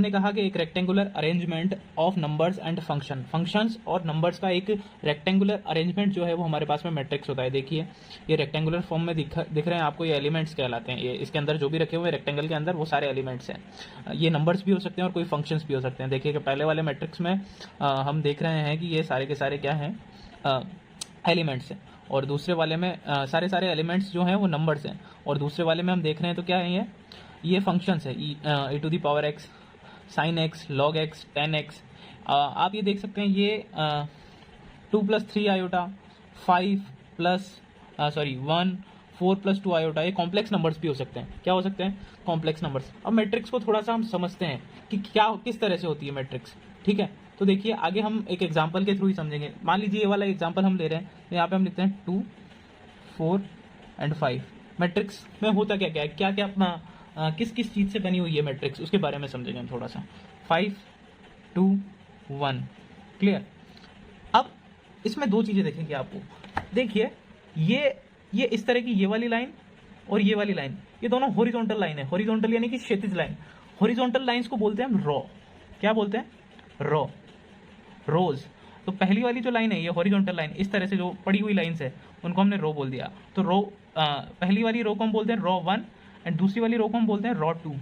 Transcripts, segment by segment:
हमने कहा कि एक rectangular arrangement of numbers and functions और नंबर्स का एक रेक्टेंगुलर अरेंजमेंट जो है वो हमारे पास में मैट्रिक्स होता है। देखिए ये रेक्टेंगुलर फॉर्म में दिख रहे हैं आपको, ये एलिमेंट्स कहलाते हैं। ये इसके अंदर जो भी रखे हुए रेक्टेंगल के अंदर वो सारे एलिमेंट्स हैं। ये नंबर्स भी हो सकते हैं और कोई फंक्शंस भी हो सकते हैं। देखिए कि पहले वाले मैट्रिक्स में हम देख रहे हैं कि ये सारे के सारे क्या हैं, एलिमेंट्स हैं, और दूसरे वाले में सारे एलिमेंट्स जो हैं वो नंबर्स हैं, और दूसरे वाले में हम देख रहे हैं तो क्या है ये फंक्शंस है, e to the power x, sin x, log x, tan x। आप ये देख सकते हैं ये 2 + 3 आयोटा, 5 प्लस 1, 4 + 2 आयोटा, ये कॉम्प्लेक्स नंबर्स भी हो सकते हैं। क्या हो सकते हैं? Complex numbers. अब मैट्रिक्स को थोड़ा सा हम समझते हैं कि किस तरह से होती है मैट्रिक्स। ठीक है, तो देखिए आगे हम एक एग्जाम्पल के थ्रू ही समझेंगे। मान लीजिए ये वाला एग्जाम्पल हम ले रहे हैं, तो यहाँ पे हम लिखते हैं 2, 4 एंड 5। मैट्रिक्स में होता क्या क्या है, क्या क्या अपना किस किस चीज़ से बनी हुई है मैट्रिक्स, उसके बारे में समझेंगे हम थोड़ा सा। 5, 2, 1, क्लियर। अब इसमें दो चीज़ें देखेंगे आपको। देखिए ये इस तरह की ये वाली लाइन और ये वाली लाइन, ये दोनों हॉरिजॉन्टल लाइन है। हॉरिजॉन्टल यानी कि क्षैतिज लाइन। हॉरिजॉन्टल लाइंस को बोलते हैं हम रॉ। क्या बोलते हैं? रॉ, रोज। तो पहली वाली जो लाइन है ये हॉरिजॉन्टल लाइन, इस तरह से जो पड़ी हुई लाइंस है उनको हमने रो बोल दिया। तो रो पहली वाली रो को हम बोलते हैं रॉ 1 एंड दूसरी वाली रो को हम बोलते हैं रॉ 2।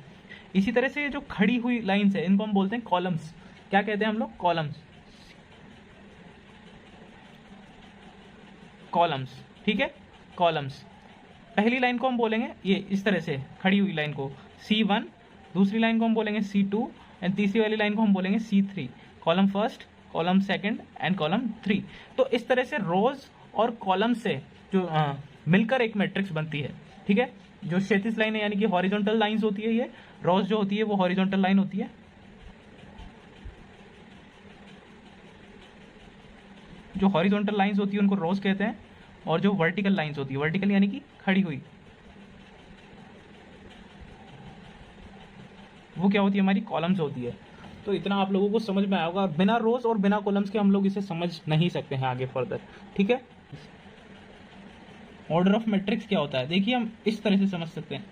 इसी तरह से जो खड़ी हुई लाइंस है इनको हम बोलते हैं कॉलम्स। क्या कहते हैं हम लोग? Columns, columns. ठीक है, कॉलम्स। पहली लाइन को हम बोलेंगे ये इस तरह से खड़ी हुई लाइन को C1, दूसरी लाइन को हम बोलेंगे C2 एंड तीसरी वाली लाइन को हम बोलेंगे C3। Column first, column second and column 3। तो इस तरह से रोज और कॉलम से जो मिलकर एक मैट्रिक्स बनती है। ठीक है, जो क्षैतिज लाइन है यानी कि हॉरिजॉन्टल लाइंस होती है, ये रोज जो होती है वो हॉरिजॉन्टल लाइन होती है। जो हॉरिजॉन्टल लाइंस होती है उनको रोज कहते हैं, और जो वर्टिकल लाइंस होती है, वर्टिकल यानी कि खड़ी हुई, वो क्या होती है? हमारी कॉलम्स होती है। तो इतना आप लोगों को समझ में आया होगा। बिना रोज और बिना कॉलम्स के हम लोग इसे समझ नहीं सकते हैं आगे फर्दर। ठीक है, ऑर्डर ऑफ मैट्रिक्स क्या होता है? देखिए हम इस तरह से समझ सकते हैं।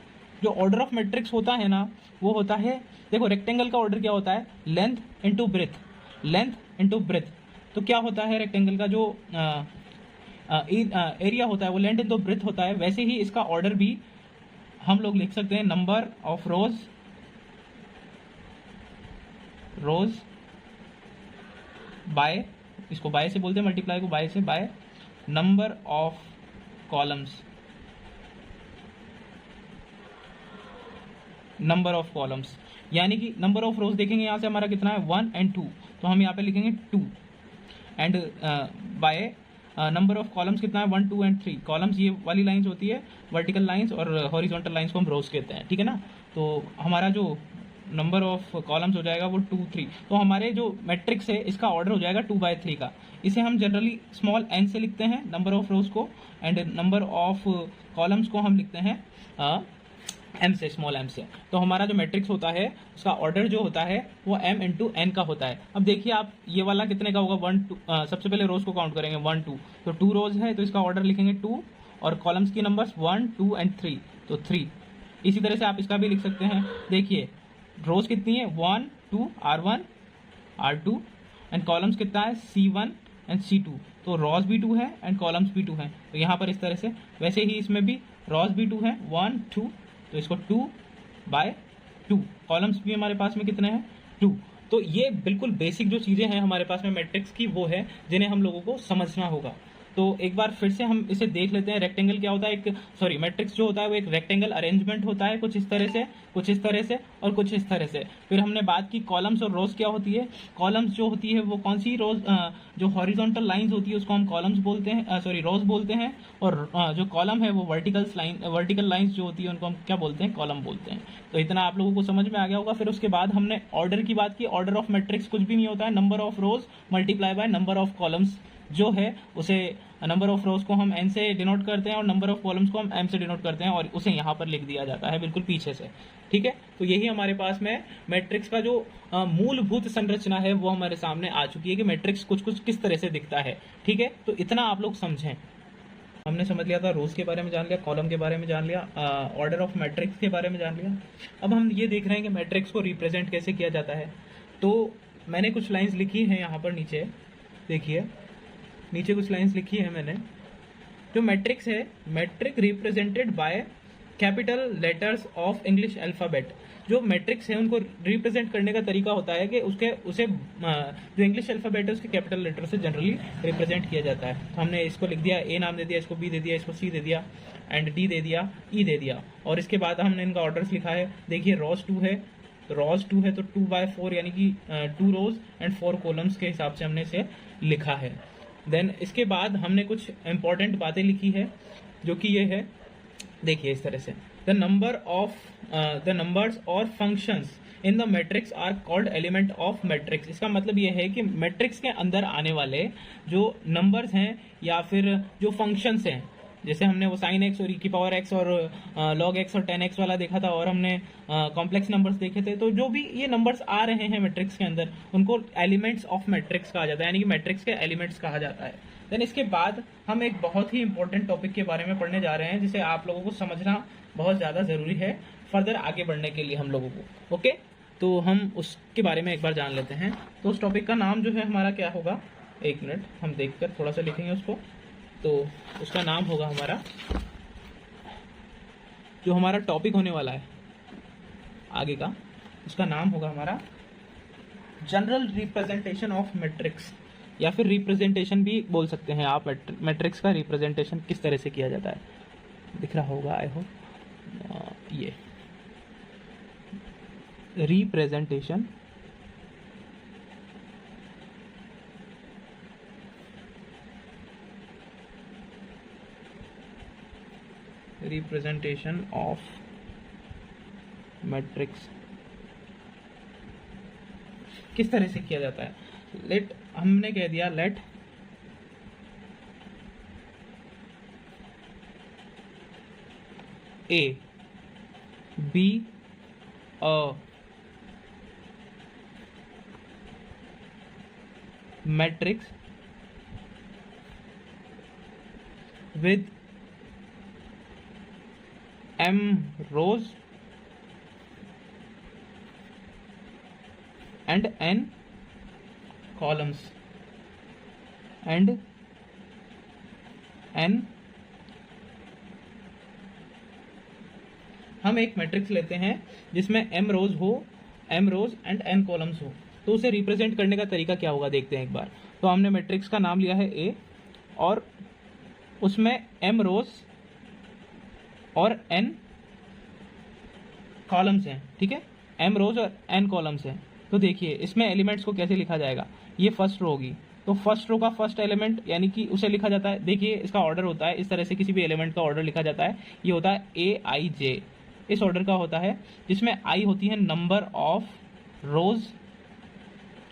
जो ऑर्डर ऑफ मैट्रिक्स होता है ना, वो होता है, देखो रेक्टेंगल का ऑर्डर क्या होता है? Length into breadth, length into breadth. तो क्या होता है रेक्टेंगल का जो एरिया होता है वो लेंथ इंटू ब्रेथ होता है। वैसे ही इसका ऑर्डर भी हम लोग लिख सकते हैं नंबर ऑफ रोज बाय, इसको बाय से बोलते हैं, मल्टीप्लाई को बाय से, by number of columns, number of columns. यानी कि नंबर ऑफ रोज देखेंगे यहाँ से हमारा कितना है? 1 एंड 2, तो हम यहाँ पे लिखेंगे 2 and by number of columns कितना है? 1, 2 एंड 3। कॉलम्स ये वाली लाइंस होती है वर्टिकल लाइंस, और हॉरिजॉन्टल लाइंस को हम रोज कहते हैं। ठीक है ना, तो हमारा जो नंबर ऑफ कॉलम्स हो जाएगा वो 2, 3। तो हमारे जो मैट्रिक्स है इसका ऑर्डर हो जाएगा 2/3 का। इसे हम जनरली स्मॉल n से लिखते हैं नंबर ऑफ रोज को, एंड नंबर ऑफ कॉलम्स को हम लिखते हैं m से, स्मॉल m से। तो हमारा जो मैट्रिक्स होता है उसका ऑर्डर जो होता है वो m इंटू n का होता है। अब देखिए आप ये वाला कितने का होगा? 1, 2। सबसे पहले रोज को काउंट करेंगे 1, 2, तो 2 रोज है तो इसका ऑर्डर लिखेंगे 2, और कॉलम्स की नंबर्स 1, 2 एंड 3, तो 3। इसी तरह से आप इसका भी लिख सकते हैं। देखिए रोज कितनी है? 1, 2, R1, R2 एंड कॉलम्स कितना है? C1 and C2। तो रोज भी 2 है एंड कॉलम्स भी 2 हैं। तो यहाँ पर इस तरह से, वैसे ही इसमें भी रोज भी 2 है, 1, 2, तो इसको 2/2। कॉलम्स भी हमारे पास में कितने हैं? 2। तो ये बिल्कुल बेसिक जो चीज़ें हैं हमारे पास में मैट्रिक्स की, वो है जिन्हें हम लोगों को समझना होगा। तो एक बार फिर से हम इसे देख लेते हैं। रेक्टेंगल क्या होता है? मैट्रिक्स जो होता है वो एक रेक्टेंगल अरेंजमेंट होता है, कुछ इस तरह से, कुछ इस तरह से और कुछ इस तरह से। फिर हमने बात की कॉलम्स और रोज क्या होती है। कॉलम्स जो होती है वो कौन सी? रोज, जो हॉरिजॉन्टल लाइंस होती है उसको हम कॉलम्स बोलते हैं, रोज बोलते हैं, और जो कॉलम है वो वर्टिकल लाइंस जो होती है उनको हम क्या बोलते हैं? कॉलम बोलते हैं। तो इतना आप लोगों को समझ में आ गया होगा। फिर उसके बाद हमने ऑर्डर की बात की। ऑर्डर ऑफ मैट्रिक्स कुछ भी नहीं होता है, number of rose multiply by number of columns जो है उसे, नंबर ऑफ रोज को हम n से डिनोट करते हैं और नंबर ऑफ कॉलम्स को हम m से डिनोट करते हैं, और उसे यहाँ पर लिख दिया जाता है बिल्कुल पीछे से। ठीक है, तो यही हमारे पास में मैट्रिक्स का जो मूलभूत संरचना है वो हमारे सामने आ चुकी है कि मैट्रिक्स कुछ कुछ किस तरह से दिखता है। ठीक है, तो इतना आप लोग समझें। हमने समझ लिया था, रोज के बारे में जान लिया, कॉलम के बारे में जान लिया, ऑर्डर ऑफ मैट्रिक्स के बारे में जान लिया। अब हम ये देख रहे हैं कि मैट्रिक्स को रिप्रेजेंट कैसे किया जाता है। तो मैंने कुछ लाइंस लिखी हैं यहाँ पर नीचे, देखिए नीचे कुछ लाइंस लिखी है मैंने। जो मैट्रिक्स है, matrix represented by capital letters of English alphabet. जो मैट्रिक्स है उनको रिप्रेजेंट करने का तरीका होता है कि उसे जो इंग्लिश अल्फ़ाबेट है उसके कैपिटल लेटर से जनरली रिप्रेजेंट किया जाता है। तो हमने इसको लिख दिया, ए नाम दे दिया, इसको बी दे दिया, इसको सी दे दिया, एंड डी दे दिया, ई दे दिया। और इसके बाद हमने इनका ऑर्डर्स लिखा है। देखिए रोज 2 है, तो 2/4 यानी कि 2 रोज एंड 4 कॉलम्स के हिसाब से हमने इसे लिखा है। देन इसके बाद हमने कुछ इंपॉर्टेंट बातें लिखी है, जो कि ये है, देखिए इस तरह से, द नंबर्स और functions in the matrix are called element of matrix. इसका मतलब ये है कि मैट्रिक्स के अंदर आने वाले जो नंबर्स हैं या फिर जो फंक्शंस हैं, जैसे हमने वो साइन एक्स और ई की पावर एक्स और लॉग एक्स और 10x वाला देखा था, और हमने कॉम्प्लेक्स नंबर्स देखे थे। तो जो भी ये नंबर्स आ रहे हैं मैट्रिक्स के अंदर, उनको एलिमेंट्स ऑफ मैट्रिक्स कहा जाता है, यानी कि मैट्रिक्स के एलिमेंट्स कहा जाता है। देन इसके बाद हम एक बहुत ही इंपॉर्टेंट टॉपिक के बारे में पढ़ने जा रहे हैं, जिसे आप लोगों को समझना बहुत ज़्यादा ज़रूरी है फर्दर आगे बढ़ने के लिए हम लोगों को। ओके, तो हम उसके बारे में एक बार जान लेते हैं। तो उस टॉपिक का नाम जो है हमारा क्या होगा, एक मिनट हम देखकर थोड़ा सा लिखेंगे उसको। तो उसका नाम होगा हमारा, जो हमारा टॉपिक होने वाला है आगे का, उसका नाम होगा हमारा जनरल रिप्रेजेंटेशन ऑफ मैट्रिक्स, या फिर रिप्रेजेंटेशन भी बोल सकते हैं आप। मैट्रिक्स का रिप्रेजेंटेशन किस तरह से किया जाता है, दिख रहा होगा आई होप, ये रिप्रेजेंटेशन ऑफ मैट्रिक्स किस तरह से किया जाता है। हमने कह दिया late A be a matrix with m rows and n columns and n, हम एक मैट्रिक्स लेते हैं जिसमें m rows and n columns हो। तो उसे रिप्रेजेंट करने का तरीका क्या होगा देखते हैं एक बार। तो हमने मैट्रिक्स का नाम लिया है A, और उसमें m रोज और n कॉलम्स हैं, ठीक है, m रोज और n कॉलम्स हैं। तो देखिए इसमें एलिमेंट्स को कैसे लिखा जाएगा। ये फर्स्ट रो होगी, तो फर्स्ट रो का फर्स्ट एलिमेंट यानी कि उसे लिखा जाता है, देखिए इसका ऑर्डर होता है इस तरह से, किसी भी एलिमेंट का ऑर्डर लिखा जाता है। ये होता है AIJ, इस ऑर्डर का होता है, जिसमें I होती है नंबर ऑफ रोज,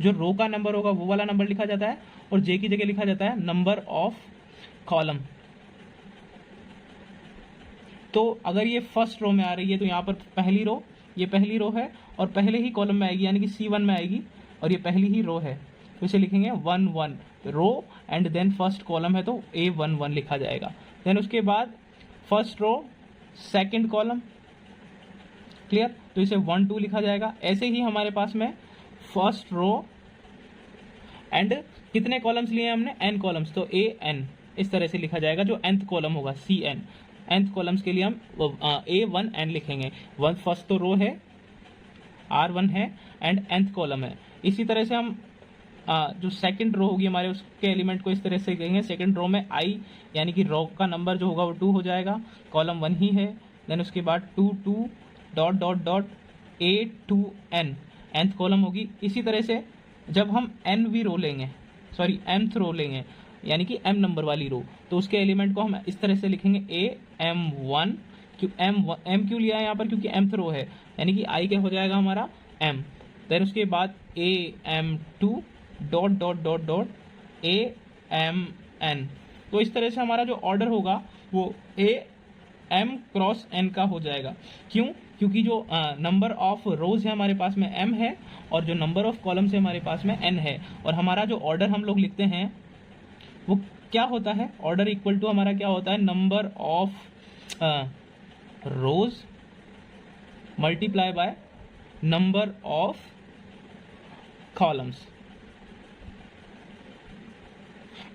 जो रो का नंबर होगा वो वाला नंबर लिखा जाता है, और J की जगह लिखा जाता है नंबर ऑफ कॉलम। तो अगर ये फर्स्ट रो में आ रही है तो यहाँ पर पहली रो, ये पहली रो है और पहले ही कॉलम में आएगी, यानी कि C1 में आएगी, और ये पहली ही रो है, तो इसे लिखेंगे 1 1 row, and then first column है तो A11 लिखा जाएगा। देन उसके बाद first row second column, clear, तो इसे 1 2 लिखा जाएगा। ऐसे ही हमारे पास में फर्स्ट रो एंड कितने कॉलम्स लिए हमने, n कॉलम्स, तो AN इस तरह से लिखा जाएगा। जो nth कॉलम होगा CN, nth कॉलम्स के लिए हम A1N लिखेंगे। वन फर्स्ट तो रो है, R1 है, एंड nth कॉलम है। इसी तरह से हम जो सेकंड रो होगी हमारे, उसके एलिमेंट को इस तरह से लिखेंगे। सेकंड रो में I यानी कि रो का नंबर जो होगा वो 2 हो जाएगा, कॉलम 1 ही है। देन उसके बाद 2 2 dot dot dot A2N nth column होगी। इसी तरह से जब हम nth रो लेंगे, यानी कि m नंबर वाली रो, तो उसके एलिमेंट को हम इस तरह से लिखेंगे AM1। m क्यों लिया है यहाँ पर, क्योंकि mth रो है, यानी कि I क्या हो जाएगा हमारा m। देन उसके बाद AM2 dot dot dot dot AMN। तो इस तरह से हमारा जो ऑर्डर होगा वो AM क्रॉस n का हो जाएगा। क्यों, क्योंकि जो नंबर ऑफ रोज है हमारे पास में m है, और जो नंबर ऑफ कॉलम्स है हमारे पास में n है, और हमारा जो ऑर्डर हम लोग लिखते हैं वो क्या होता है, ऑर्डर इक्वल टू हमारा क्या होता है, number of rose multiply by number of columns.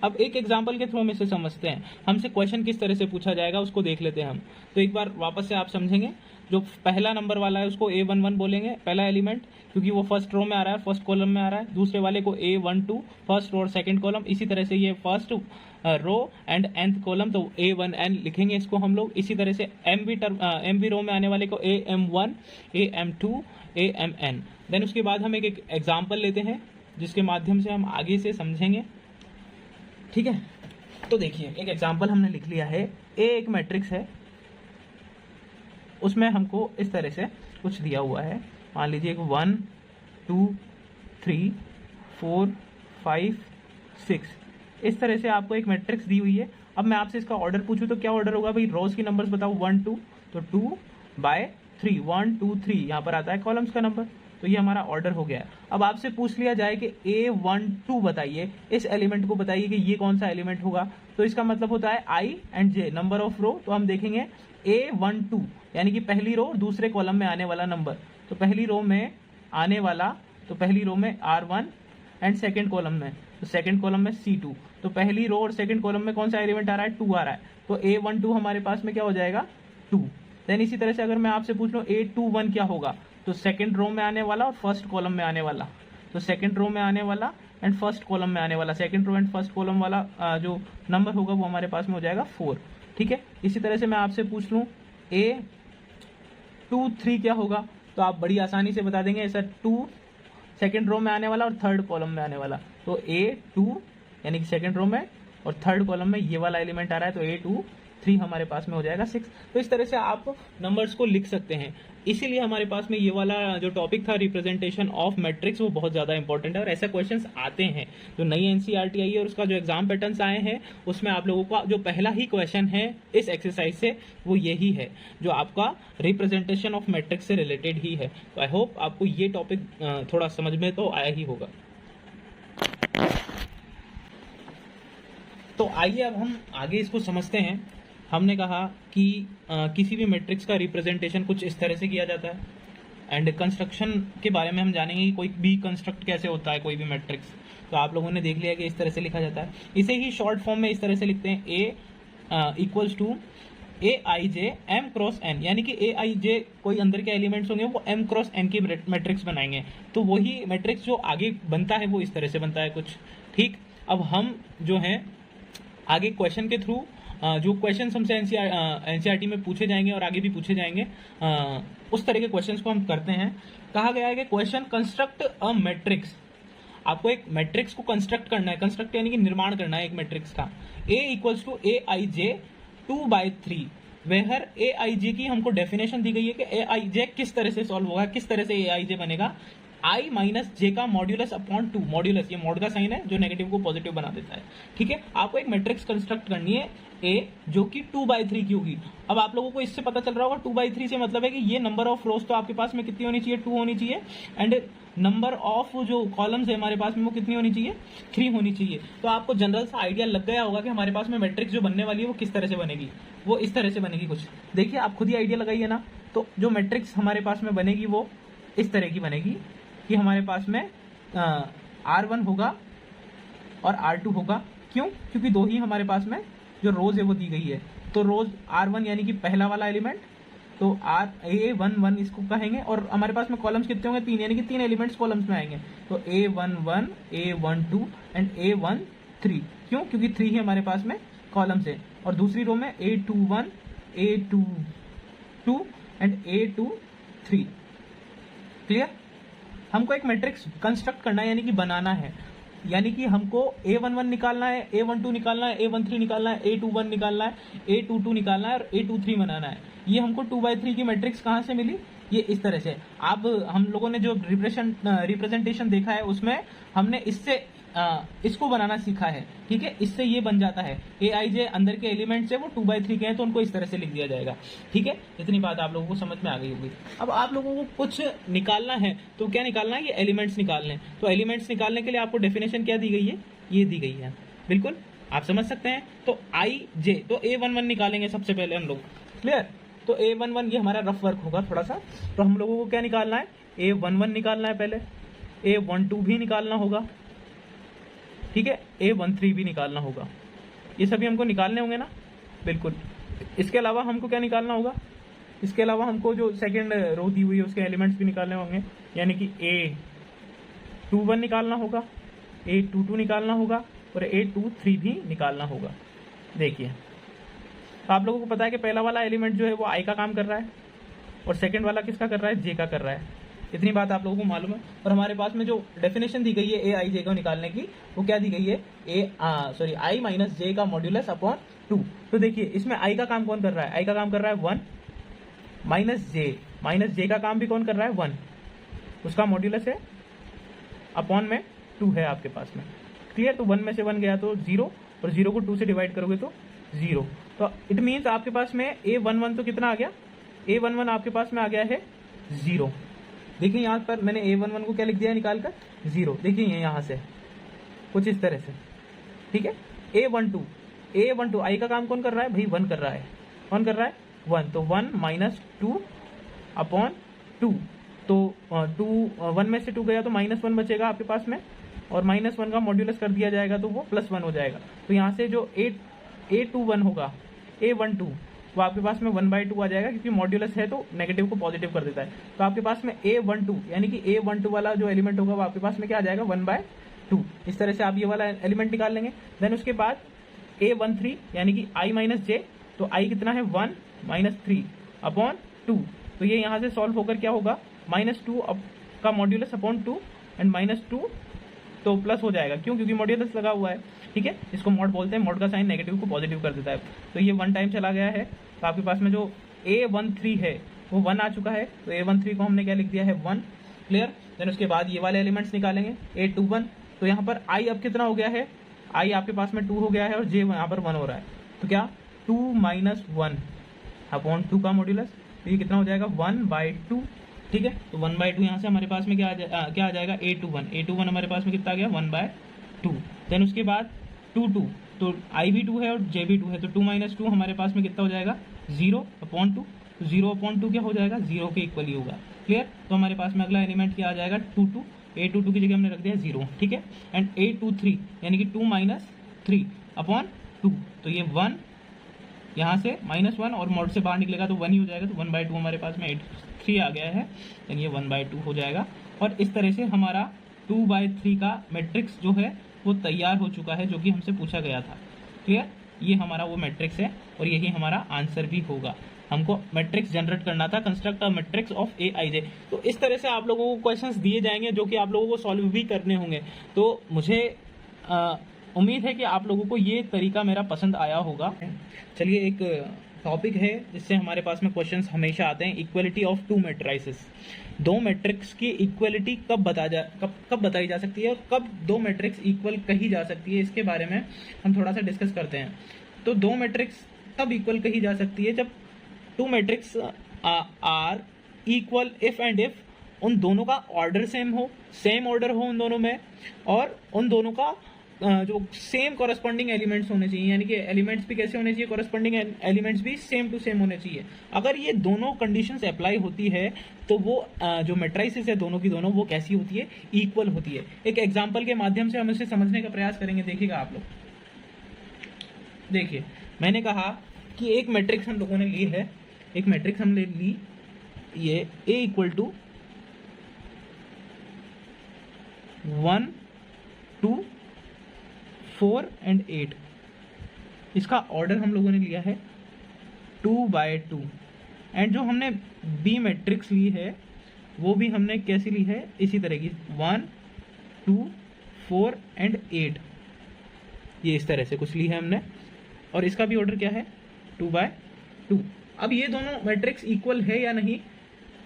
अब एक एग्जांपल के थ्रू हम इसे समझते हैं, हमसे क्वेश्चन किस तरह से पूछा जाएगा उसको देख लेते हैं हम। तो एक बार वापस से आप समझेंगे, जो पहला नंबर वाला है उसको A11 बोलेंगे, पहला एलिमेंट, क्योंकि वो फर्स्ट रो में आ रहा है, फर्स्ट कॉलम में आ रहा है। दूसरे वाले को A12 फर्स्ट रो और सेकंड कॉलम, इसी तरह से ये first row and nth column, तो A1n लिखेंगे इसको हम लोग। इसी तरह से MB रो में आने वाले को AM1, AM2, AMN। देन उसके बाद हम एक एग्जाम्पल लेते हैं जिसके माध्यम से हम आगे से समझेंगे, ठीक है। तो देखिए एक एग्जाम्पल हमने लिख लिया है, ए एक मैट्रिक्स है, उसमें हमको इस तरह से कुछ दिया हुआ है, मान लीजिए 1 2 3 4 5 6, इस तरह से आपको एक मैट्रिक्स दी हुई है। अब मैं आपसे इसका ऑर्डर पूछूं तो क्या ऑर्डर होगा भाई, रोज की नंबर्स बताओ, 1 2, तो 2/3, 1 2 3 यहाँ पर आता है कॉलम्स का नंबर, तो ये हमारा ऑर्डर हो गया। अब आपसे पूछ लिया जाए कि A12 बताइए, इस एलिमेंट को बताइए कि ये कौन सा एलिमेंट होगा, तो इसका मतलब होता है I and J, number of row. तो हम देखेंगे A12 यानी कि पहली रो दूसरे कॉलम में आने वाला नंबर, तो पहली रो में आने वाला, तो पहली रो में R1 एंड सेकेंड कॉलम में, तो सेकेंड कॉलम में C2, तो पहली रो और सेकेंड कॉलम में कौन सा एलिमेंट आ रहा है, 2 आ रहा है, तो A12 हमारे पास में क्या हो जाएगा, 2। देन इसी तरह से अगर मैं आपसे पूछ लूँ A21 क्या होगा, तो सेकंड रो में आने वाला और फर्स्ट कॉलम में आने वाला, तो सेकंड रो में आने वाला एंड फर्स्ट कॉलम में आने वाला, second row and first column वाला जो नंबर होगा वो हमारे पास में हो जाएगा 4, ठीक है। इसी तरह से मैं आपसे पूछ लूँ A23 क्या होगा, तो आप बड़ी आसानी से बता देंगे, ऐसा 2 सेकंड रो में आने वाला और थर्ड कॉलम में आने वाला, तो A2 यानी कि सेकंड रो में और थर्ड कॉलम में ये वाला एलिमेंट आ रहा है, तो A23 हमारे पास में हो जाएगा 6। तो इस तरह से आप नंबर्स को लिख सकते हैं। इसीलिए हमारे पास में ये वाला जो टॉपिक था रिप्रेजेंटेशन ऑफ मैट्रिक्स, वो बहुत ज़्यादा इंपॉर्टेंट है और ऐसे क्वेश्चंस आते हैं। जो नई एनसीईआरटी आई है और उसका जो एग्जाम पैटर्न्स आए हैं उसमें आप लोगों का जो पहला ही क्वेश्चन है इस एक्सरसाइज से वो यही है, जो आपका रिप्रेजेंटेशन ऑफ मैट्रिक्स से रिलेटेड ही है। तो आई होप आपको ये टॉपिक थोड़ा समझ में तो आया ही होगा। तो आइए अब हम आगे इसको समझते हैं। हमने कहा कि किसी भी मैट्रिक्स का रिप्रेजेंटेशन कुछ इस तरह से किया जाता है, एंड कंस्ट्रक्शन के बारे में हम जानेंगे कि कोई भी कंस्ट्रक्ट कैसे होता है कोई भी मैट्रिक्स। तो आप लोगों ने देख लिया कि इस तरह से लिखा जाता है। इसे ही शॉर्ट फॉर्म में इस तरह से लिखते हैं, A equals to AIJ M cross N, यानी कि AIJ कोई अंदर के एलिमेंट्स होंगे वो M क्रॉस N की मैट्रिक्स बनाएंगे। तो वही मैट्रिक्स जो आगे बनता है वो इस तरह से बनता है कुछ, ठीक। अब हम जो है आगे क्वेश्चन के थ्रू जो क्वेश्चन हमसे एनसीईआरटी में पूछे जाएंगे और आगे भी पूछे जाएंगे उस तरह के क्वेश्चंस को हम करते हैं। कहा गया है कि क्वेश्चन कंस्ट्रक्ट अ मैट्रिक्स, आपको एक मैट्रिक्स को कंस्ट्रक्ट करना है, कंस्ट्रक्ट यानी कि निर्माण करना है एक मैट्रिक्स का। A equals to AIJ 2/3, where AIJ की हमको डेफिनेशन दी गई है कि AIJ किस तरह से सॉल्व होगा, किस तरह से AIJ बनेगा, I माइनस J का मॉड्यूलस अपॉन 2, मॉड्यूलस ये मॉड का साइन है जो नेगेटिव को पॉजिटिव बना देता है, ठीक है। आपको एक मैट्रिक्स कंस्ट्रक्ट करनी है A जो कि 2/3 की होगी। अब आप लोगों को इससे पता चल रहा होगा 2/3 से मतलब है कि ये नंबर ऑफ रोज तो आपके पास में कितनी होनी चाहिए, 2 होनी चाहिए, एंड नंबर ऑफ जो कॉलम्स है हमारे पास में वो कितनी होनी चाहिए, 3 होनी चाहिए। तो आपको जनरल सा आइडिया लग गया होगा कि हमारे पास में मैट्रिक्स जो बनने वाली है वो किस तरह से बनेगी, वो इस तरह से बनेगी कुछ। देखिए आप खुद ही आइडिया लगाइए ना। तो जो मैट्रिक्स हमारे पास में बनेगी वो इस तरह की बनेगी कि हमारे पास में R1 होगा और R2 होगा। क्यों? क्योंकि दो ही हमारे पास में जो रोज है वो दी गई है। तो रोज R1 यानी कि पहला वाला एलिमेंट, तो A11 इसको कहेंगे, और हमारे पास में कॉलम्स कितने होंगे, 3, यानी कि 3 एलिमेंट्स कॉलम्स में आएंगे। तो A11, A12 एंड A13। क्यों? क्योंकि 3 ही हमारे पास में कॉलम्स है। और दूसरी रो में A21, A22 and A23। Clear? हमको एक मैट्रिक्स कंस्ट्रक्ट करना है यानी कि बनाना है, यानी कि हमको A11 निकालना है, A12 निकालना है, A13 निकालना है, A21 निकालना है, A22 निकालना है और A23 बनाना है। ये हमको 2/3 की मैट्रिक्स कहाँ से मिली, ये इस तरह से। अब हम लोगों ने जो रिप्रेजेंटेशन देखा है उसमें हमने इससे इसको बनाना सीखा है, ठीक है। इससे ये बन जाता है AIJ अंदर के एलिमेंट्स है वो 2/3 के हैं, तो उनको इस तरह से लिख दिया जाएगा, ठीक है। इतनी बात आप लोगों को समझ में आ गई होगी। अब आप लोगों को कुछ निकालना है, तो क्या निकालना है, ये एलिमेंट्स निकालने हैं। तो एलिमेंट्स निकालने के लिए आपको डेफिनेशन क्या दी गई है, ये दी गई है, बिल्कुल। आप समझ सकते हैं। तो आई जे, तो A11 निकालेंगे सबसे पहले हम लोग, क्लियर। तो A11 ये हमारा रफ वर्क होगा थोड़ा सा। तो हम लोगों को क्या निकालना है, A11 निकालना है पहले, A12 भी निकालना होगा, ठीक है, A13 भी निकालना होगा। ये सभी हमको निकालने होंगे ना, बिल्कुल। इसके अलावा हमको क्या निकालना होगा, इसके अलावा हमको जो सेकेंड रो दी हुई है उसके एलिमेंट्स भी निकालने होंगे, यानी कि A21 निकालना होगा, A22 निकालना होगा और A23 भी निकालना होगा। देखिए, तो आप लोगों को पता है कि पहला वाला एलिमेंट जो है वो आई का काम कर रहा है और सेकंड वाला किसका कर रहा है, जे का कर रहा है। इतनी बात आप लोगों को मालूम है। और हमारे पास में जो डेफिनेशन दी गई है ए आई जे को निकालने की, वो क्या दी गई है, आई माइनस जे का मॉड्यूलस अपॉन 2। तो देखिए, इसमें आई का काम कौन कर रहा है, आई का काम कर रहा है 1, माइनस जे का काम भी कौन कर रहा है 1, उसका मॉड्यूलस है अपॉन में 2 है आपके पास में, क्लियर। तो 1 में से 1 गया तो 0, और 0 को 2 से डिवाइड करोगे तो 0। तो इट मीन्स आपके पास में A11 तो कितना आ गया, A11 आपके पास में आ गया है 0। देखिए यहाँ पर मैंने A11 को क्या लिख दिया निकाल कर, 0। देखिए यहाँ से कुछ इस तरह से, ठीक है। A12 आई का काम कौन कर रहा है भाई, 1 कर रहा है, कौन कर रहा है 1। तो 1 माइनस 2 अपॉन 2, तो 1 में से 2 गया तो -1 बचेगा आपके पास में, और -1 का मॉड्यूलस कर दिया जाएगा तो वो +1 हो जाएगा। तो यहाँ से जो A21 होगा, A12 वो आपके पास में 1/2 आ जाएगा, क्योंकि मॉड्यूलस है तो नेगेटिव को पॉजिटिव कर देता है। तो आपके पास में A12 यानी कि A12 वाला जो एलिमेंट होगा वो आपके पास में क्या आ जाएगा 1/2। इस तरह से आप ये वाला एलिमेंट निकाल लेंगे। देन उसके बाद A13 यानी कि I माइनस जे, तो I कितना है 1 माइनस 3 अपॉन 2। तो ये यहाँ से सॉल्व होकर क्या होगा, -2 का मॉड्यूलस अपॉन 2 एंड -2 तो प्लस हो जाएगा, क्यों, क्योंकि मॉड्यूलस लगा हुआ है, ठीक है। इसको मॉड बोलते हैं, मॉड का साइन नेगेटिव को पॉजिटिव कर देता है। तो ये 1 टाइम चला गया है, तो आपके पास में जो A13 है वो 1 आ चुका है। तो A13 को हमने क्या लिख दिया है 1, क्लियर। देन उसके बाद ये वाले एलिमेंट्स निकालेंगे, A21। तो यहाँ पर I अब कितना हो गया है, I आपके पास में 2 हो गया है और J यहाँ पर 1 हो रहा है। तो क्या 2 माइनस 1 अपॉन 2 का मॉड्यूलस, तो ये कितना हो जाएगा 1/2, ठीक है। तो 1/2 यहाँ से हमारे पास में क्या आ जाएगा A21 हमारे पास में कितना आ गया 1/2। देन उसके बाद 2 तो I भी 2 है और J भी 2 है, तो 2 माइनस 2 हमारे पास में कितना हो जाएगा 0/2। तो 0/2 क्या हो जाएगा, 0 के इक्वल ही होगा, क्लियर। तो हमारे पास में अगला एलिमेंट क्या आ जाएगा 2 A22 की जगह हमने रख दिया 0, ठीक है। एंड A23 यानी कि 2 माइनस 3 अपॉन 2, तो ये 1 यहाँ से -1 और मोड से बाहर निकलेगा तो 1 ही हो जाएगा। तो 1/2 हमारे पास में 3 आ गया है, तो ये 1/2 हो जाएगा। और इस तरह से हमारा 2/3 का मैट्रिक्स जो है वो तैयार हो चुका है, जो कि हमसे पूछा गया था, क्लियर। ये हमारा वो मैट्रिक्स है और यही हमारा आंसर भी होगा। हमको मैट्रिक्स जनरेट करना था, construct a matrix of AIJ। तो इस तरह से आप लोगों को क्वेश्चंस दिए जाएंगे जो कि आप लोगों को सॉल्व भी करने होंगे। तो मुझे उम्मीद है कि आप लोगों को ये तरीका मेरा पसंद आया होगा। चलिए, एक टॉपिक है जिससे हमारे पास में क्वेश्चंस हमेशा आते हैं, इक्वलिटी ऑफ 2 मैट्रिसेस। 2 मैट्रिक्स की इक्वलिटी कब बताई जा सकती है और कब 2 मैट्रिक्स इक्वल कही जा सकती है, इसके बारे में हम थोड़ा सा डिस्कस करते हैं। तो 2 मैट्रिक्स तब इक्वल कही जा सकती है जब 2 matrix are equal if and if उन दोनों का ऑर्डर सेम हो, सेम ऑर्डर हो उन दोनों में, और उन दोनों का जो सेम कॉरेस्पॉन्डिंग एलिमेंट्स होने चाहिए, यानी कि एलिमेंट्स भी कैसे होने चाहिए, कॉरेस्पॉन्डिंग एलिमेंट्स भी सेम टू सेम होने चाहिए। अगर ये दोनों कंडीशंस अप्लाई होती है तो वो जो मैट्रिसेस है दोनों की दोनों, वो कैसी होती है, इक्वल होती है। एक एग्जांपल के माध्यम से हम इसे समझने का प्रयास करेंगे। देखिएगा आप लोग, देखिए मैंने कहा कि एक मैट्रिक्स हम लोगों ने ली है, एक मैट्रिक्स हमने ली, ये A = 1 2 4 and 8, इसका ऑर्डर हम लोगों ने लिया है 2/2। एंड जो हमने बी मैट्रिक्स ली है वो भी हमने कैसी ली है, इसी तरह की 1 2 4 and 8, ये इस तरह से कुछ ली है हमने, और इसका भी ऑर्डर क्या है 2/2। अब ये दोनों मैट्रिक्स इक्वल है या नहीं,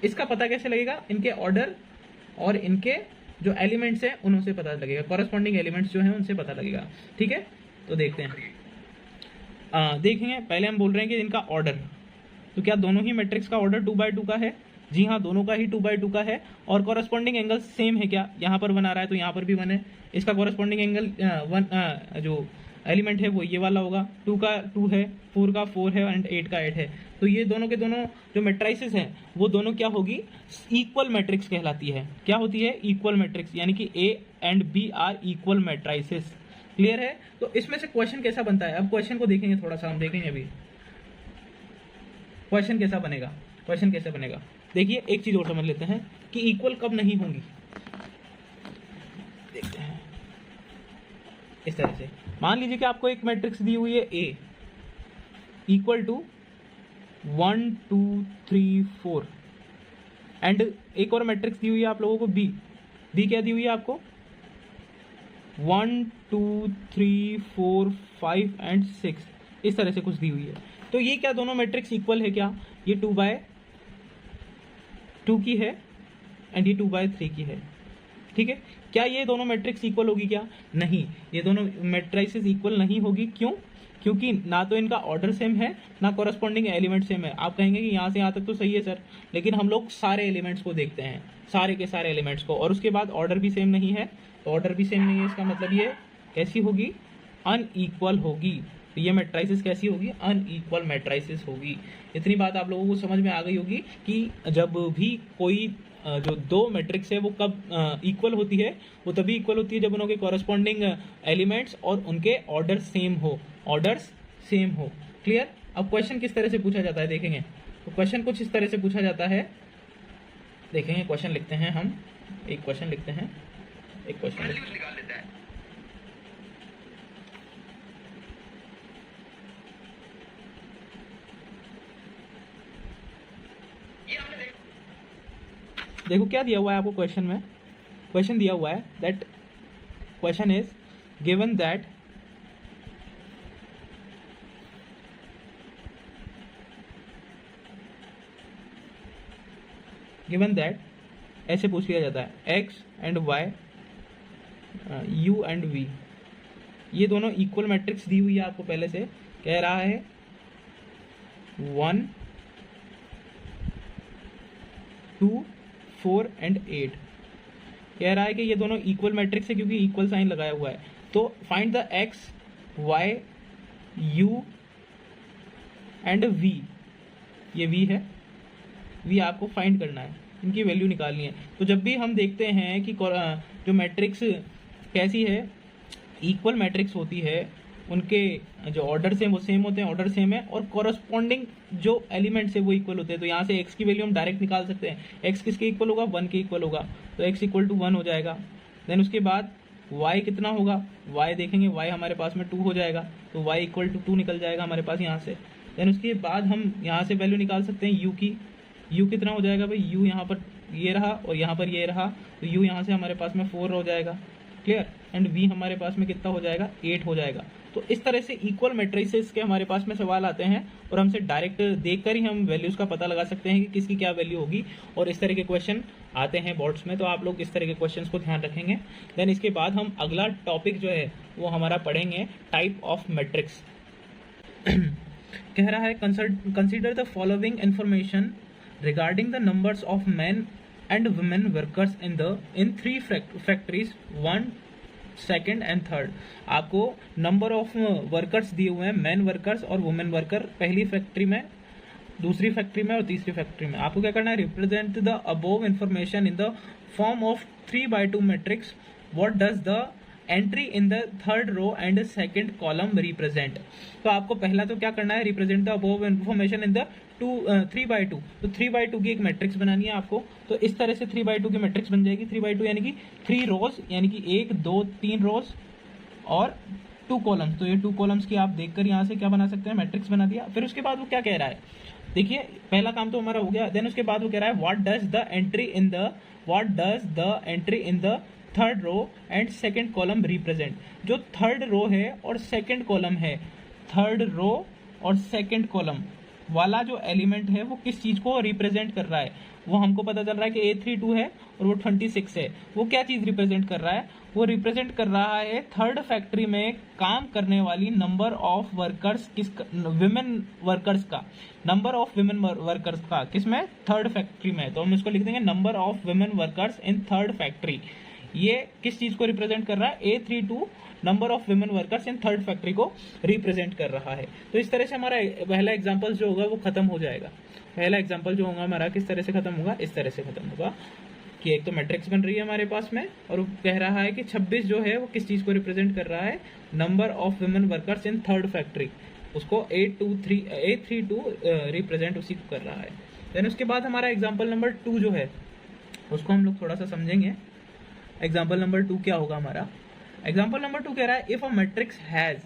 इसका पता कैसे लगेगा, इनके ऑर्डर और इनके जो एलिमेंट्स हैं उनसे पता लगेगा, कॉरेस्पॉन्डिंग एलिमेंट्स जो हैं उनसे पता लगेगा, ठीक है। तो देखते हैं, देखेंगे पहले हम बोल रहे हैं कि इनका ऑर्डर, तो क्या दोनों ही मैट्रिक्स का ऑर्डर 2/2 का है, जी हाँ दोनों का ही 2/2 का है। और कॉरेस्पॉन्डिंग एंगल सेम है क्या, यहाँ पर 1 आ रहा है तो यहाँ पर भी 1 है, इसका कॉरेस्पॉन्डिंग एंगल 1 जो एलिमेंट है वो ये वाला होगा, 2 का 2 है, 4 का 4 है एंड 8 का 8 है। तो ये दोनों के दोनों जो मैट्रिसेस हैं वो दोनों क्या होगी, इक्वल मैट्रिक्स कहलाती है। क्या होती है, इक्वल मैट्रिक्स, यानी कि A and B are equal matrices. Clear है। तो इसमें से क्वेश्चन कैसा बनता है, अब क्वेश्चन को देखेंगे, थोड़ा सा हम देखेंगे अभी क्वेश्चन कैसा बनेगा। क्वेश्चन कैसे बनेगा, देखिए एक चीज और समझ लेते हैं कि इक्वल कब नहीं होंगी। देखते हैं इस तरह से, मान लीजिए कि आपको एक मैट्रिक्स दी हुई है ए इक्वल टू 1 2 3 4 एंड एक और मैट्रिक्स दी हुई है आप लोगों को बी। बी क्या दी हुई है आपको, 1 2 3 4 5 एंड 6, इस तरह से कुछ दी हुई है। तो ये क्या दोनों मैट्रिक्स इक्वल है क्या, ये 2/2 की है एंड ये 2/3 की है। ठीक है, क्या ये दोनों मैट्रिक्स इक्वल होगी क्या, नहीं, ये दोनों मैट्रिसेस इक्वल नहीं होगी। क्यों, क्योंकि ना तो इनका ऑर्डर सेम है ना कॉरस्पॉन्डिंग एलिमेंट सेम है। आप कहेंगे कि यहाँ से यहाँ तक तो सही है सर, लेकिन हम लोग सारे एलिमेंट्स को देखते हैं, सारे के सारे एलिमेंट्स को, और उसके बाद ऑर्डर भी सेम नहीं है। तो ऑर्डर भी सेम नहीं है, इसका मतलब ये कैसी होगी, अनइक्वल होगी। तो ये मैट्रिसेस कैसी होगी, अनइक्वल मैट्रिसेस होगी। इतनी बात आप लोगों को समझ में आ गई होगी कि जब भी कोई जो दो मैट्रिक्स है वो कब इक्वल होती है, वो तभी इक्वल होती है जब उनके कॉरस्पॉन्डिंग एलिमेंट्स और उनके ऑर्डर सेम हो, ऑर्डर्स सेम हो। क्लियर। अब क्वेश्चन किस तरह से पूछा जाता है देखेंगे। तो क्वेश्चन कुछ इस तरह से पूछा जाता है, देखेंगे क्वेश्चन लिखते हैं हम, एक क्वेश्चन लिखते हैं, एक क्वेश्चन निकाल लेता है। देखो क्या दिया हुआ है आपको क्वेश्चन में, क्वेश्चन दिया हुआ है that question is given that ऐसे पूछ लिया जाता है x and y u and v, ये दोनों इक्वल मैट्रिक्स दी हुई है आपको पहले से, कह रहा है 1 2 4 एंड 8, कह रहा है कि ये दोनों इक्वल मैट्रिक्स है क्योंकि इक्वल साइन लगाया हुआ है। तो find the x y u and v, ये v है, v आपको फाइंड करना है, इनकी वैल्यू निकालनी है। तो जब भी हम देखते हैं कि जो मैट्रिक्स कैसी है, इक्वल मैट्रिक्स होती है, उनके जो ऑर्डर से वो सेम होते हैं, ऑर्डर सेम है, और कॉरस्पॉन्डिंग जो एलिमेंट्स है वो इक्वल होते हैं। तो यहाँ से x की वैल्यू हम डायरेक्ट निकाल सकते हैं। x किसके इक्वल होगा, 1 के इक्वल होगा, तो x इक्वल टू 1 हो जाएगा। देन उसके बाद y कितना होगा, y देखेंगे, y हमारे पास में 2 हो जाएगा, तो y इक्वल टू 2 निकल जाएगा हमारे पास यहाँ से। देन उसके बाद हम यहाँ से वैल्यू निकाल सकते हैं u की, u कितना हो जाएगा भाई, u यहाँ पर ये रहा और यहाँ पर ये रहा, तो u यहाँ से हमारे पास में 4 हो जाएगा। क्लियर। एंड v हमारे पास में कितना हो जाएगा, 8 हो जाएगा। तो इस तरह से इक्वल मैट्रिसेस के हमारे पास में सवाल आते हैं और हमसे डायरेक्ट देखकर ही हम वैल्यूज का पता लगा सकते हैं कि किसकी क्या वैल्यू होगी, और इस तरह के क्वेश्चन आते हैं बोर्ड्स में। तो आप लोग इस तरह के क्वेश्चंस को ध्यान रखेंगे। देन इसके बाद हम अगला टॉपिक जो है वो हमारा पढ़ेंगे टाइप ऑफ मैट्रिक्स। कह रहा है consider the following information regarding the numbers of man and women workers in 3 factories 1 second and third. आपको नंबर ऑफ वर्कर्स दिए हुए हैं, मैन वर्कर्स और वुमेन वर्कर, पहली फैक्ट्री में, दूसरी फैक्ट्री में और तीसरी फैक्ट्री में। आपको क्या करना है, represent the above information in the form of 3/2 matrix. What does the entry in the third row and second column represent. तो आपको पहला तो क्या करना है, represent the above information in the 3/2। तो 3/2 की एक मैट्रिक्स बनानी है आपको। तो इस तरह से 3/2 की मैट्रिक्स बन जाएगी। 3/2 यानी कि 3 रोज, यानी कि 1 2 3 रोज और 2 कॉलम्स। तो ये 2 कॉलम्स की आप देखकर यहाँ से क्या बना सकते हैं, मैट्रिक्स बना दिया। फिर उसके बाद वो क्या कह रहा है, देखिए पहला काम तो हमारा हो गया। देन उसके बाद वो कह रहा है what does the entry in the third row and second column represent. जो थर्ड रो है और सेकेंड कॉलम है, थर्ड रो और सेकेंड कॉलम वाला जो एलिमेंट है वो किस चीज को रिप्रेजेंट कर रहा है, वो हमको पता चल रहा है कि A32 है और वो 26 है। वो क्या चीज रिप्रेजेंट कर रहा है, वो रिप्रेजेंट कर रहा है थर्ड फैक्ट्री में काम करने वाली नंबर ऑफ वर्कर्स, किस विमेन वर्कर्स का, नंबर ऑफ विमेन वर्कर्स का, किसमें, थर्ड फैक्ट्री में। तो हम इसको लिख देंगे number of women workers in third factory. ये किस चीज को रिप्रेजेंट कर रहा है, A32 number of women workers in third factory को रिप्रेजेंट कर रहा है। तो इस तरह से हमारा पहला एग्जाम्पल जो होगा वो खत्म हो जाएगा। पहला एग्जाम्पल जो होगा हमारा किस तरह से खत्म होगा, इस तरह से खत्म होगा कि एक तो मैट्रिक्स बन रही है हमारे पास में और वो कह रहा है कि 26 जो है वो किस चीज को रिप्रेजेंट कर रहा है, number of women workers in third factory, उसको A32 रिप्रेजेंट उसी को कर रहा है। देन उसके बाद हमारा एग्जाम्पल नंबर 2 जो है उसको हम लोग थोड़ा सा समझेंगे। एग्जाम्पल नंबर 2 क्या होगा हमारा, एग्जाम्पल नंबर 2 कह रहा है if a matrix has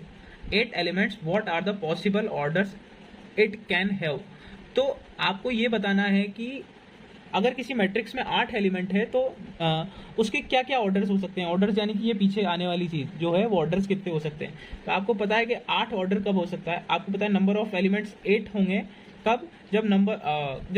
8 elements what are the possible orders it can have. तो आपको ये बताना है कि अगर किसी मैट्रिक्स में 8 एलिमेंट है तो उसके क्या क्या ऑर्डर्स हो सकते हैं। ऑर्डर्स यानी कि ये पीछे आने वाली चीज जो है वो ऑर्डर्स कितने हो सकते हैं। तो आपको पता है कि 8 ऑर्डर कब हो सकता है, आपको पता है नंबर ऑफ एलिमेंट्स 8 होंगे कब, जब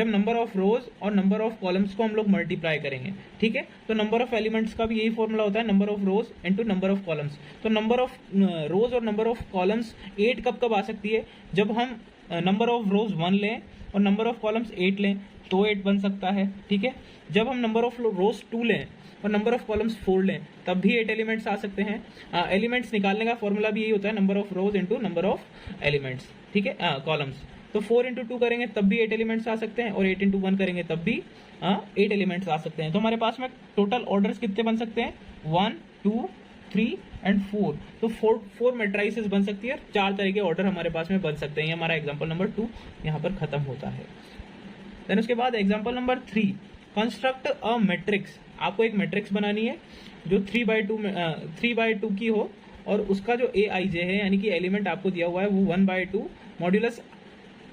नंबर ऑफ रोज और नंबर ऑफ कॉलम्स को हम लोग मल्टीप्लाई करेंगे। ठीक है, तो नंबर ऑफ एलिमेंट्स का भी यही फॉर्मूला होता है, number of rose into number of columns. तो नंबर ऑफ रोज और नंबर ऑफ कॉलम्स 8 कब कब आ सकती है, जब हम नंबर ऑफ रोज 1 लें और नंबर ऑफ कॉलम्स 8 लें तो 8 बन सकता है। ठीक है, जब हम नंबर ऑफ रोज 2 लें और नंबर ऑफ कॉलम्स 4 लें तब भी 8 एलिमेंट्स आ सकते हैं। एलिमेंट्स निकालने का फॉर्मूला भी यही होता है, number of rose into number of elements. ठीक है, कॉलम्स। तो 4 इंटू 2 करेंगे तब भी 8 एलिमेंट्स आ सकते हैं और 8 इंटू 1 करेंगे तब भी 8 एलिमेंट्स आ सकते हैं। तो हमारे पास में टोटल ऑर्डर्स कितने बन सकते हैं, 1 2 3 एंड 4। तो 4 मैट्रिसेस बन सकती है, 4 तरह के ऑर्डर हमारे पास में बन सकते हैं। ये हमारा एग्जाम्पल नंबर 2 यहाँ पर खत्म होता है। देन उसके बाद example number 3, construct a matrix. आपको एक मैट्रिक्स बनानी है जो 3/2 की हो और उसका जो AIJ है यानी कि एलिमेंट आपको दिया हुआ है वो 1/2 मॉड्यूलस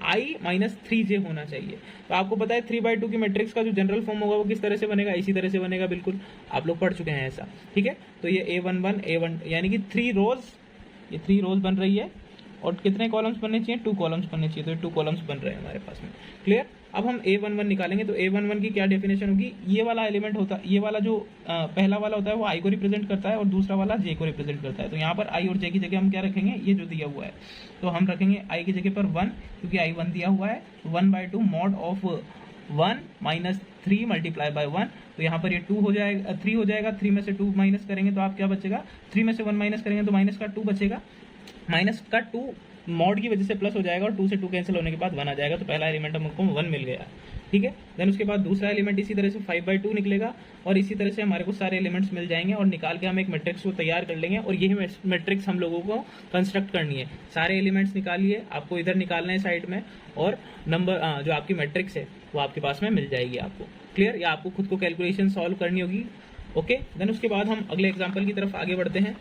I-3j होना चाहिए। तो आपको पता है 3/2 की मैट्रिक्स का जो जनरल फॉर्म होगा वो किस तरह से बनेगा, इसी तरह से बनेगा, बिल्कुल आप लोग पढ़ चुके हैं ऐसा। ठीक है, तो ये A11 A1 यानी कि 3 रोज, ये 3 रोज बन रही है और कितने कॉलम्स बनने चाहिए, 2 कॉलम्स बनने चाहिए। तो ये 2 कॉलम्स बन रहे हैं हमारे पास में। क्लियर। अब हम A11 निकालेंगे तो A11 की क्या डेफिनेशन होगी, ये वाला एलिमेंट होता है, ये वाला जो पहला वाला होता है वो I को रिप्रेजेंट करता है और दूसरा वाला J को रिप्रेजेंट करता है। तो यहाँ पर I और J की जगह हम क्या रखेंगे, ये जो दिया हुआ है तो हम रखेंगे I की जगह पर 1 क्योंकि I 1 दिया हुआ है। 1/2 mod of 1 minus 3 multiply by 1। तो यहाँ पर ये 2 हो जाएगा, 3 हो जाएगा। 3 में से 2 माइनस करेंगे तो आप क्या बचेगा, 3 में से 1 माइनस करेंगे तो माइनस का 2 बचेगा। माइनस का 2 मॉड की वजह से प्लस हो जाएगा और 2 से 2 कैंसिल होने के बाद 1 आ जाएगा। तो पहला एलिमेंट हमको 1 मिल गया। ठीक है, देन उसके बाद दूसरा एलिमेंट इसी तरह से 5/2 निकलेगा और इसी तरह से हमारे को सारे एलिमेंट्स मिल जाएंगे और निकाल के हम एक मैट्रिक्स को तैयार कर लेंगे और यही मैट्रिक्स हम लोगों को कंस्ट्रक्ट करनी है। सारे एलिमेंट्स निकालिए, आपको इधर निकालना है साइड में और नंबर जो आपकी मैट्रिक्स है वो आपके पास में मिल जाएगी आपको। क्लियर, या आपको खुद को कैलकुलेशन सॉल्व करनी होगी। ओके, देन उसके बाद हम अगले एग्जाम्पल की तरफ आगे बढ़ते हैं।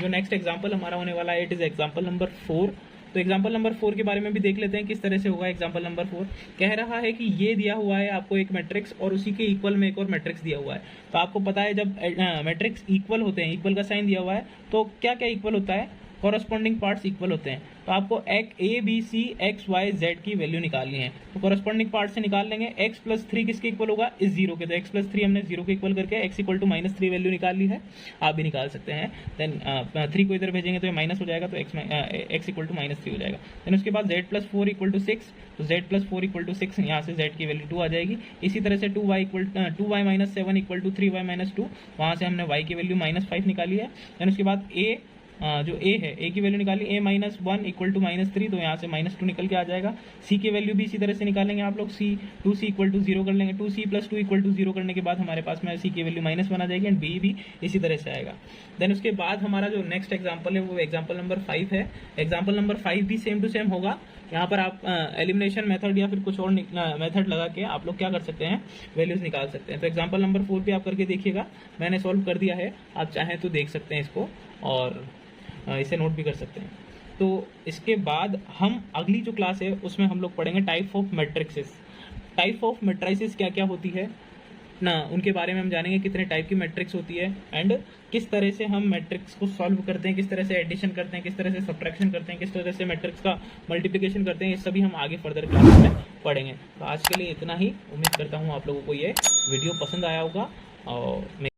जो नेक्स्ट एग्जाम्पल हमारा होने वाला है इट इज एग्जाम्पल नंबर 4। तो एग्जाम्पल नंबर 4 के बारे में भी देख लेते हैं किस तरह से होगा। एग्जाम्पल नंबर 4 कह रहा है कि ये दिया हुआ है आपको एक मैट्रिक्स और उसी के इक्वल में एक और मैट्रिक्स दिया हुआ है। तो आपको पता है जब मैट्रिक्स इक्वल होते हैं, इक्वल का साइन दिया हुआ है तो क्या क्या इक्वल होता है, कॉरस्पॉन्डिंग पार्ट्स इक्वल होते हैं। तो आपको ABC XY Z की वैल्यू निकालनी है। तो कॉरस्पॉन्डिंग पार्ट से निकाल लेंगे। x प्लस 3 किसके इक्वल होगा, इस 0 के। तो x प्लस 3 हमने 0 के इक्वल करके x इक्वल टू -3 वैल्यू निकाल ली है, आप भी निकाल सकते हैं। देन 3 को इधर भेजेंगे तो ये माइनस हो जाएगा तो x इक्वल टू -3 हो जाएगा। देन उसके बाद z प्लस 4 इक्वल टू 6, तो z प्लस 4 इक्वल टू 6, यहाँ से z की वैल्यू 2 आ जाएगी। इसी तरह से 2y minus 7 equal to 3y minus 2, वहाँ से हमने y की वैल्यू -5 निकाली है। देन उसके बाद जो a है, a की वैल्यू निकाली a माइनस 1 इक्वल टू -3, तो यहाँ से -2 निकल के आ जाएगा। c की वैल्यू भी इसी तरह से निकालेंगे आप लोग, 2c इक्वल टू 0 कर लेंगे। 2c प्लस 2 इक्वल टू 0 करने के बाद हमारे पास में c की वैल्यू -1 आ जाएगी एंड b भी इसी तरह से आएगा। देन उसके बाद हमारा जो नेक्स्ट एग्जाम्पल है वो एग्जाम्पल नंबर 5 है। एग्जाम्पल नंबर 5 भी सेम टू सेम होगा। यहाँ पर आप एलिमिनेशन मेथड या फिर कुछ और मेथड लगा के आप लोग क्या कर सकते हैं, वैल्यूज निकाल सकते हैं। तो एग्जाम्पल नंबर 4 भी आप करके देखिएगा, मैंने सॉल्व कर दिया है, आप चाहें तो देख सकते हैं इसको और इसे नोट भी कर सकते हैं। तो इसके बाद हम अगली जो क्लास है उसमें हम लोग पढ़ेंगे type of matrixes. Type of matrices क्या क्या होती है ना, उनके बारे में हम जानेंगे, कितने टाइप की मैट्रिक्स होती है एंड किस तरह से हम मैट्रिक्स को सॉल्व करते हैं, किस तरह से एडिशन करते हैं, किस तरह से सब्ट्रैक्शन करते हैं, किस तरह से मैट्रिक्स का मल्टीप्लिकेशन करते हैं। ये सभी हम आगे फर्दर क्लास में पढ़ेंगे। तो आज के लिए इतना ही। उम्मीद करता हूँ आप लोगों को ये वीडियो पसंद आया होगा और